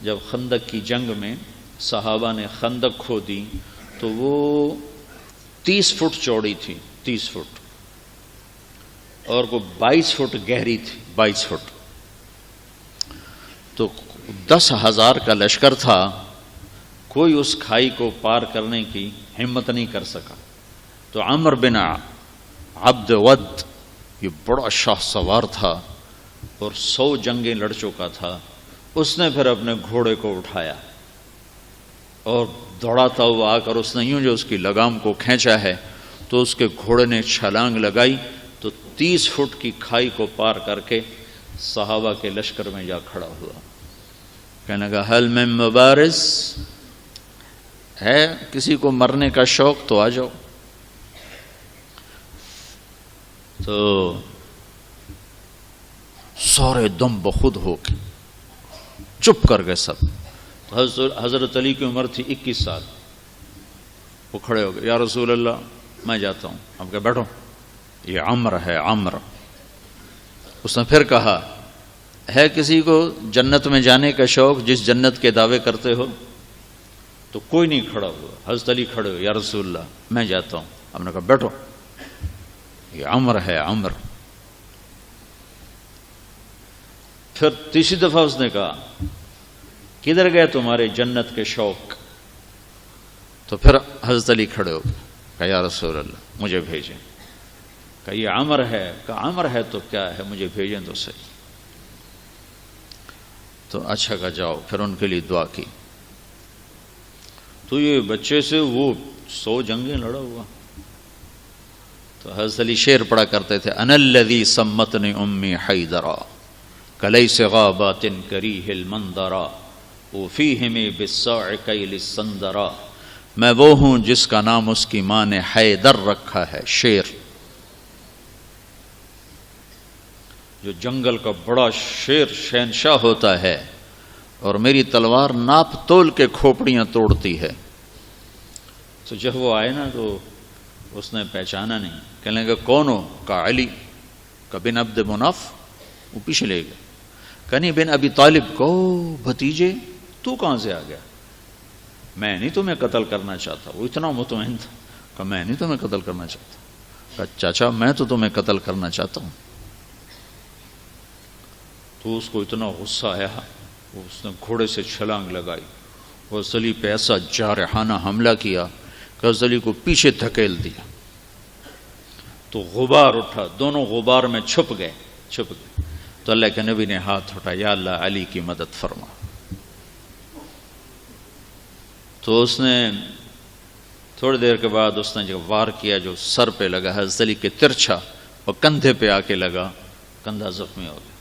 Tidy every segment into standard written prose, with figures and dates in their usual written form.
جب خندق کی جنگ میں صحابہ نے خندق کھودی تو وہ 30 فٹ چوڑی تھی، 30 فٹ، اور وہ 22 فٹ گہری تھی، 22 فٹ۔ تو 10,000 کا لشکر تھا، کوئی اس کھائی کو پار کرنے کی ہمت نہیں کر سکا۔ تو عمر بن عبد ود، یہ بڑا شاہ سوار تھا اور 100 جنگیں لڑ چکا تھا، اس نے پھر اپنے گھوڑے کو اٹھایا اور دوڑاتا ہوا آ کر اس نے یوں جو اس کی لگام کو کھینچا ہے تو اس کے گھوڑے نے چھلانگ لگائی تو 30 فٹ کی کھائی کو پار کر کے صحابہ کے لشکر میں جا کھڑا ہوا۔ کہنے لگا حل من مبارز، ہے کسی کو مرنے کا شوق تو آ جاؤ۔ تو سارے دم بخود ہو کے چپ کر گئے سب۔ تو حضرت علی کی عمر تھی 21 سال، وہ کھڑے ہو گئے، یا رسول اللہ میں جاتا ہوں۔ اب کہ بیٹھو، یہ عمر ہے، عمر۔ اس نے پھر کہا ہے کسی کو جنت میں جانے کا شوق جس جنت کے دعوے کرتے ہو؟ تو کوئی نہیں کھڑا ہوا۔ حضرت علی کھڑے ہوئے، یا رسول اللہ میں جاتا ہوں۔ ہم نے کہا بیٹھو، یہ عمر ہے، عمر۔ پھر تیسری دفعہ اس نے کہا کدھر گئے تمہارے جنت کے شوق؟ تو پھر حضرت علی کھڑے ہو گئے، کہا یا رسول اللہ مجھے بھیجیں۔ کہا یہ عمر ہے۔ کہا عمر ہے تو کیا ہے، مجھے بھیجیں تو صحیح۔ تو اچھا کہا جاؤ۔ پھر ان کے لیے دعا کی۔ تو یہ بچے سے وہ 100 جنگیں لڑا ہوا۔ تو حضرت علی شعر پڑھا کرتے تھے، انا الذی سمتنی امی حیدرا کلیس غابات کریہ المنظرا وفیہم بالصاع کیل السندرا۔ میں وہ ہوں جس کا نام اس کی ماں نے حیدر رکھا ہے، شیر، جو جنگل کا بڑا شیر شہنشاہ ہوتا ہے، اور میری تلوار ناپ تول کے کھوپڑیاں توڑتی ہے۔ تو جب وہ آئے نا تو اس نے پہچانا نہیں۔ کہنے لگا کون ہو؟ کہا علی۔ کہا بن عبد مناف؟ وہ پیچھے لے گئے۔ کہا نہیں بن ابی طالب کو، بھتیجے تو کہاں سے آ گیا؟ میں نہیں تمہیں قتل کرنا چاہتا۔ وہ اتنا مطمئن تھا۔ کہا میں نہیں تمہیں قتل کرنا چاہتا۔ کہا چاچا میں تو تمہیں قتل کرنا چاہتا ہوں۔ تو اس کو اتنا غصہ آیا، اس نے گھوڑے سے چھلانگ لگائی، وہ علی پہ ایسا جارحانہ حملہ کیا کہ علی کو پیچھے دھکیل دیا۔ تو غبار اٹھا، دونوں غبار میں چھپ گئے۔ تو اللہ کے نبی نے ہاتھ اٹھایا، یا اللہ علی کی مدد فرما۔ تو اس نے تھوڑی دیر کے بعد اس نے جو وار کیا جو سر پہ لگا حضرت علی کے ترچھا، اور کندھے پہ آ کے لگا، کندھا زخمی ہو گیا۔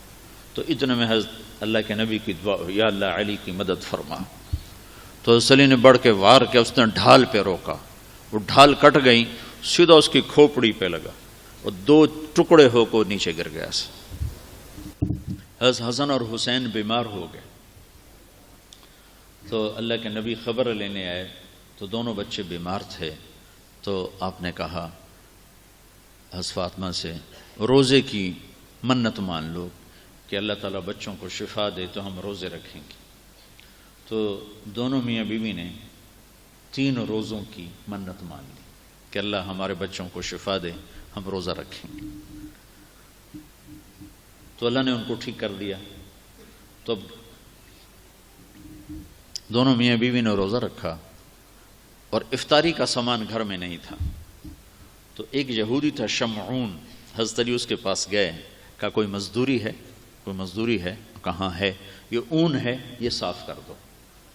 تو اتنے میں حضرت اللہ کے نبی کی دعا ہوئی، یا اللہ علی کی مدد فرما۔ تو حضرت علی نے بڑھ کے وار کیا، اس نے ڈھال پہ روکا، وہ ڈھال کٹ گئی، سیدھا اس کی کھوپڑی پہ لگا، اور 2 ٹکڑے ہو کو نیچے گر گیا۔ حضرت حسن اور حسین بیمار ہو گئے۔ تو اللہ کے نبی خبر لینے آئے تو دونوں بچے بیمار تھے۔ تو آپ نے کہا حضرت فاطمہ سے روزے کی منت مان لو کہ اللہ تعالیٰ بچوں کو شفا دے تو ہم روزے رکھیں گے۔ تو دونوں میاں بیوی نے 3 روزوں کی منت مان لی کہ اللہ ہمارے بچوں کو شفا دے، ہم روزہ رکھیں گے۔ تو اللہ نے ان کو ٹھیک کر دیا۔ تو دونوں میاں بیوی نے روزہ رکھا، اور افطاری کا سامان گھر میں نہیں تھا۔ تو ایک یہودی تھا شمعون، حضرت علی اس کے پاس گئے، کہا کوئی مزدوری ہے؟ کوئی مزدوری ہے؟ کہاں ہے؟ یہ اون ہے، یہ صاف کر دو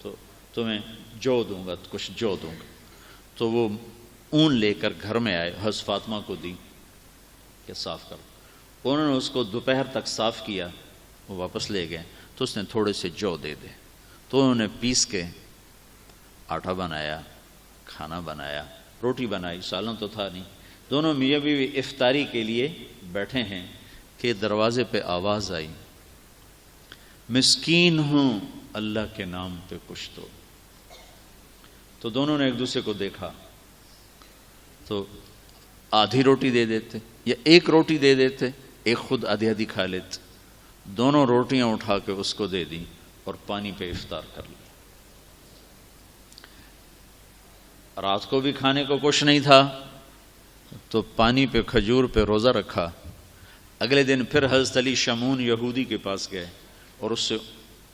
تو تمہیں جو دوں گا، کچھ جو دوں گا۔ تو وہ اون لے کر گھر میں آئے، حضرت فاطمہ کو دی کہ صاف کر دو۔ انہوں نے اس کو دوپہر تک صاف کیا، وہ واپس لے گئے۔ تو اس نے تھوڑے سے جو دے دے، تو انہوں نے پیس کے آٹا بنایا، کھانا بنایا، روٹی بنائی، سالن تو تھا نہیں۔ دونوں میاں بیوی افطاری کے لیے بیٹھے ہیں کہ دروازے پہ آواز آئی، مسکین ہوں اللہ کے نام پہ کچھ دو۔ تو دونوں نے ایک دوسرے کو دیکھا، تو آدھی روٹی دے دیتے یا ایک روٹی دے دیتے، ایک خود آدھی آدھی کھا لیتے۔ دونوں روٹیاں اٹھا کے اس کو دے دیں اور پانی پہ افطار کر لیا۔ رات کو بھی کھانے کو کچھ نہیں تھا تو پانی پہ کھجور پہ روزہ رکھا۔ اگلے دن پھر حضرت علی شمعون یہودی کے پاس گئے اور اس سے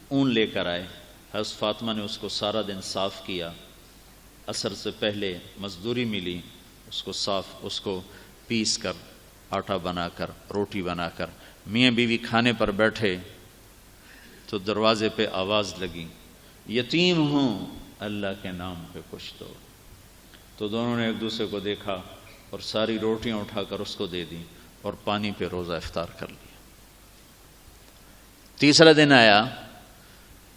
اون لے کر آئے۔ حضرت فاطمہ نے اس کو سارا دن صاف کیا، عصر سے پہلے مزدوری ملی، اس کو پیس کر آٹا بنا کر روٹی بنا کر میاں بیوی کھانے پر بیٹھے تو دروازے پہ آواز لگی، یتیم ہوں اللہ کے نام پہ کچھ دو۔ تو دونوں نے ایک دوسرے کو دیکھا اور ساری روٹیاں اٹھا کر اس کو دے دی اور پانی پہ روزہ افطار کر لیا۔ تیسرا دن آیا،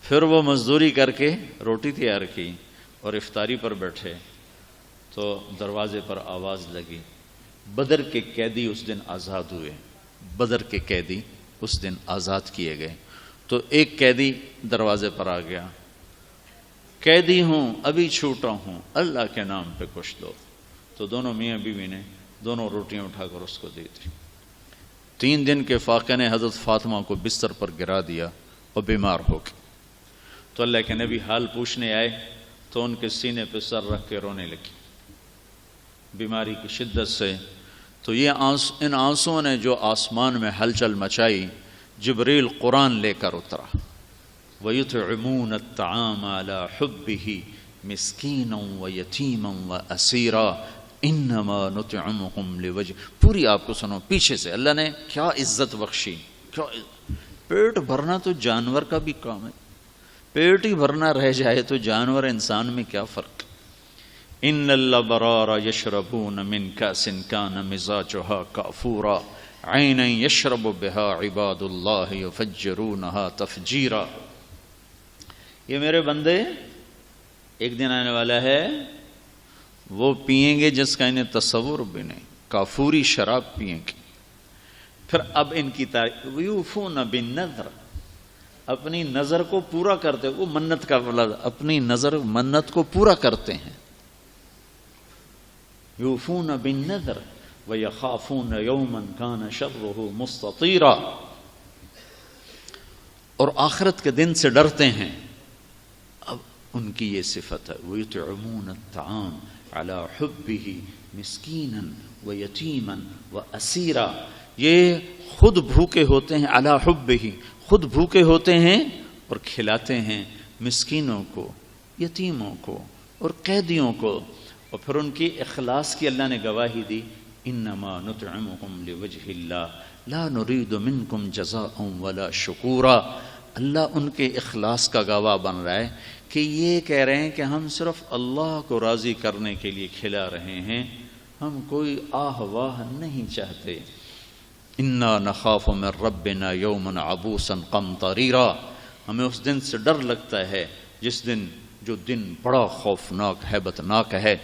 پھر وہ مزدوری کر کے روٹی تیار کی اور افطاری پر بیٹھے تو دروازے پر آواز لگی، بدر کے قیدی اس دن آزاد ہوئے، بدر کے قیدی اس دن آزاد کیے گئے۔ تو ایک قیدی دروازے پر آ گیا، قیدی ہوں ابھی چھوٹا ہوں اللہ کے نام پہ کچھ دو۔ تو دونوں میاں بیوی نے دونوں روٹیاں اٹھا کر اس کو دے دی۔ 3 دن کے فاقے نے حضرت فاطمہ کو بستر پر گرا دیا اور بیمار ہو گئی۔ تو اللہ کے نبی حال پوچھنے آئے تو ان کے سینے پہ سر رکھ کے رونے لگی بیماری کی شدت سے۔ تو ان آنسوؤں نے جو آسمان میں ہلچل مچائی، جبریل قرآن لے کر اترا، وَيُطْعِمُونَ الطَّعَامَ عَلَى حُبِّهِ مِسْكِينًا وَيَتِيمًا وَأَسِيرًا إِنَّمَا نُطْعِمُكُمْ لِوَجْهِ۔ پوری آپ کو سنو پیچھے سے، اللہ نے کیا عزت بخشی۔ پیٹ بھرنا تو جانور کا بھی کام ہے، پیٹ ہی بھرنا رہ جائے تو جانور انسان میں کیا فرق۔ ان الابرار یشربون من کاس کان مزاجها کافورا عینا یشرب بها عباد اللہ یفجرونها تفجیرا۔ یہ میرے بندے ایک دن آنے والا ہے وہ پئیں گے جس کا انہیں تصور بھی نہیں، کافوری شراب پئیں گے۔ پھر اب ان کی یوفون بالنذر، اپنی نظر کو پورا کرتے، وہ منت کا لفظ، اپنی نظر منت کو پورا کرتے ہیں۔ یوفون بالنذر ویخافون یوما کان شرہ مستطیرا، اور آخرت کے دن سے ڈرتے ہیں۔ اب ان کی یہ صفت ہے، وَيُطْعِمُونَ الطَّعَامَ عَلَى حُبِّهِ مِسْكِينًا وَيَتِيمًا وَأَسِيرًا۔ یہ خود بھوکے ہوتے ہیں، عَلَى حُبِّهِ، خود بھوکے ہوتے ہیں اور کھلاتے ہیں مسکینوں کو، یتیموں کو اور قیدیوں کو۔ اور پھر ان کی اخلاص کی اللہ نے گواہی دی، انما نطعمکم لوجہ اللہ لا نرید منکم جزاء ولا شکورا۔ اللہ ان کے اخلاص کا گواہ بن رہا ہے کہ یہ کہہ رہے ہیں کہ ہم صرف اللہ کو راضی کرنے کے لیے کھلا رہے ہیں، ہم کوئی آہ واہ نہیں چاہتے۔ انا نخاف من ربنا یوما عبوسا قمطریرا، ہمیں اس دن سے ڈر لگتا ہے جو دن بڑا خوفناک ہیبتناک ہے۔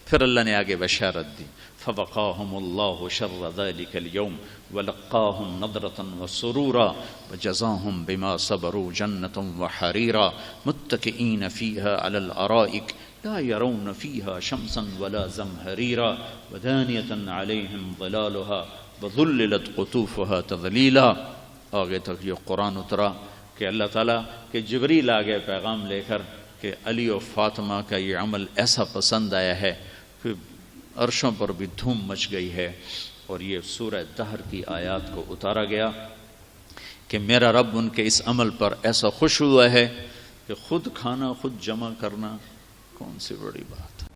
پھر اللہ نے آگے بشارت دی، فوقاہم اللہ شر ذلک اليوم ولقاہم نضرۃ وسرورا وجزاہم بما صبروا جنۃ وحریرا متکئین فیہا علی الارائک لا یرون فیہا شمسا ولا زمہریرا ودانیۃ علیہم ظلالها وذللت قطوفها تذلیلا۔ آگے تک یہ قرآن اترا کہ اللہ تعالیٰ کہ جبریل آ گئے پیغام لے کر کہ علی و فاطمہ کا یہ عمل ایسا پسند آیا ہے کہ عرشوں پر بھی دھوم مچ گئی ہے۔ اور یہ سورہ دہر کی آیات کو اتارا گیا کہ میرا رب ان کے اس عمل پر ایسا خوش ہوا ہے کہ خود کھانا خود جمع کرنا کون سی بڑی بات ہے۔